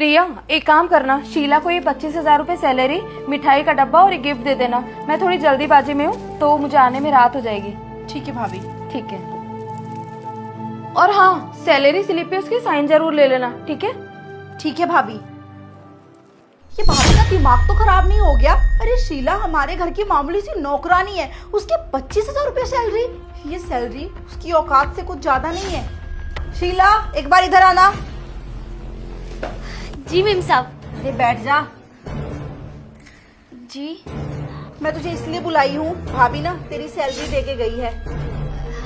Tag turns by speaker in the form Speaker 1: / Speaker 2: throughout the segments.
Speaker 1: प्रिया, एक काम करना, शीला को ये 25,000 रुपए सैलरी, मिठाई का डब्बा और एक गिफ्ट दे देना। मैं थोड़ी जल्दीबाजी में हूँ तो मुझे आने में रात हो जाएगी।
Speaker 2: ठीक है भाभी।
Speaker 1: ठीक है। और हाँ, सैलरी स्लिप पे उसके साइन जरूर ले लेना, ठीक है?
Speaker 2: ठीक है भाभी। ये भाभी का दिमाग तो खराब नहीं हो गया? अरे शीला हमारे घर की मामूली सी नौकरानी है, उसके 25,000 रुपए सैलरी। ये सैलरी उसकी औकात से कुछ ज्यादा नहीं है। शीला, एक बार इधर आना।
Speaker 3: जी मेम साहब।
Speaker 2: अरे बैठ जा।
Speaker 3: जी
Speaker 2: मैं तुझे इसलिए बुलाई हूँ, भाभी ना तेरी सैलरी दे के गई है।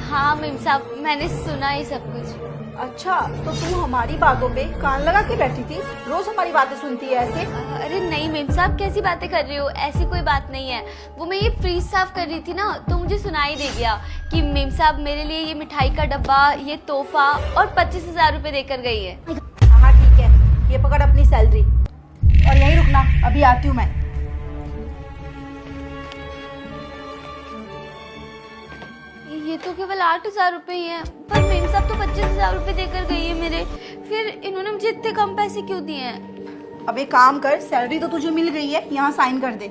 Speaker 3: हाँ मेम साहब, मैंने सुना ही सब कुछ।
Speaker 2: अच्छा, तो तू हमारी बातों पे कान लगा के बैठी थी? रोज हमारी बातें सुनती है ऐसे?
Speaker 3: अरे नहीं मेम साहब, कैसी बातें कर रही हो? ऐसी कोई बात नहीं है। वो मैं ये फ्रीज साफ कर रही थी ना, तो मुझे सुनाई दे गया कि मेम साहब मेरे लिए ये मिठाई का डब्बा, ये तोहफा और 25,000 रुपए देकर गई है।
Speaker 2: हाँ ठीक है, ये पकड़ अपनी सैलरी और यहीं रुकना, अभी आती हूँ मैं।
Speaker 3: ये तो केवल 8,000 रुपए ही है, पर मेम साहब तो 25,000 रुपए देकर गई है मेरे। फिर इन्होंने मुझे इतने कम पैसे क्यों दिए हैं?
Speaker 2: अब एक काम कर, सैलरी तो तुझे मिल गई है, यहाँ साइन कर दे।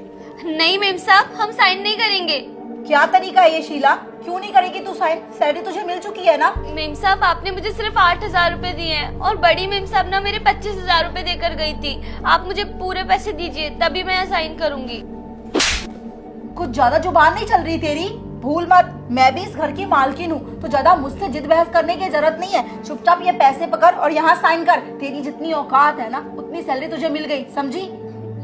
Speaker 3: नहीं मेम साहब, हम साइन नहीं करेंगे।
Speaker 2: क्या तरीका है ये शीला? क्यों नहीं करेगी तू साइन? सैलरी तुझे मिल चुकी है ना?
Speaker 3: मेम साहब, आपने मुझे सिर्फ 8,000 रुपए दिए हैं और बड़ी मेम साहब ना मेरे 25,000 रुपए देकर गई थी। आप मुझे पूरे पैसे दीजिए, तभी मैं यहाँ साइन करूंगी।
Speaker 2: कुछ ज्यादा जुबान नहीं चल रही तेरी? भूल मत, मैं भी इस घर की मालकिन हूँ, तो ज्यादा मुझसे जिद बहस करने की जरूरत नहीं है। चुपचाप ये पैसे पकड़ और यहाँ साइन कर। तेरी जितनी औकात है ना, उतनी सैलरी तुझे मिल गई, समझी?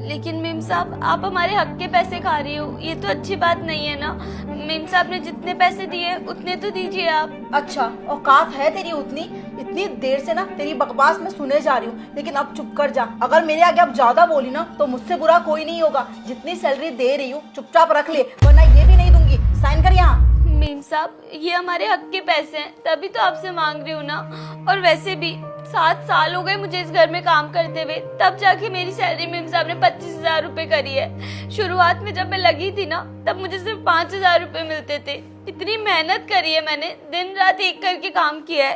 Speaker 3: लेकिन मेम साहब, आप हमारे हक के पैसे खा रही हो, ये तो अच्छी बात नहीं है ना। मेम साहब ने जितने पैसे दिए उतने तो दीजिए आप।
Speaker 2: अच्छा, औकात है तेरी उतनी? इतनी देर से ना तेरी बकवास में सुने जा रही हूँ, लेकिन अब चुप कर जा। अगर मेरे आगे अब ज्यादा बोली ना तो मुझसे बुरा कोई नहीं होगा। जितनी सैलरी दे रही हूँ चुपचाप रख ले, वरना ये भी नहीं दूंगी। साइन कर यहाँ।
Speaker 3: मेम साहब, ये हमारे हक के पैसे हैं, तभी तो आपसे मांग रही हूँ ना। और वैसे भी 7 साल हो गए मुझे इस घर में काम करते हुए, तब जाके मेरी सैलरी मेम साहब ने 25,000 रुपए करी है। शुरुआत में जब मैं लगी थी ना, तब मुझे सिर्फ 5,000 रुपए मिलते थे। इतनी मेहनत करी है मैंने, दिन रात एक करके काम किया है,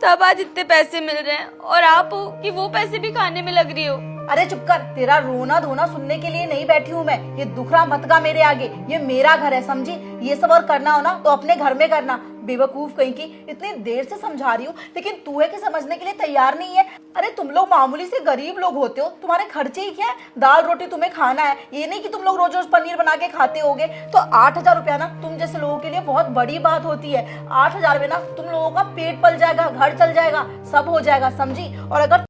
Speaker 3: तब आज इतने पैसे मिल रहे हैं। और आप हो कि वो पैसे भी खाने में लग रही हो।
Speaker 2: अरे चुप कर, तेरा रोना धोना सुनने के लिए नहीं बैठी हूँ मैं। ये दुखड़ा मत गा मेरे आगे, ये मेरा घर है, समझी? ये सब और करना हो ना तो अपने घर में करना। बेवकूफ कहीं की, इतनी देर से समझा रही हूँ लेकिन तू है कि समझने के लिए तैयार नहीं है। अरे तुम लोग मामूली से गरीब लोग होते हो, तुम्हारे खर्चे ही क्या है? दाल रोटी तुम्हें खाना है, ये नहीं कि तुम लोग रोज रोज पनीर बना के खाते होगे। तो 8,000 रुपया ना तुम जैसे लोगों के लिए बहुत बड़ी बात होती है। 8,000 में ना तुम लोगों का पेट पल जाएगा, घर चल जाएगा, सब हो जाएगा, समझी? और अगर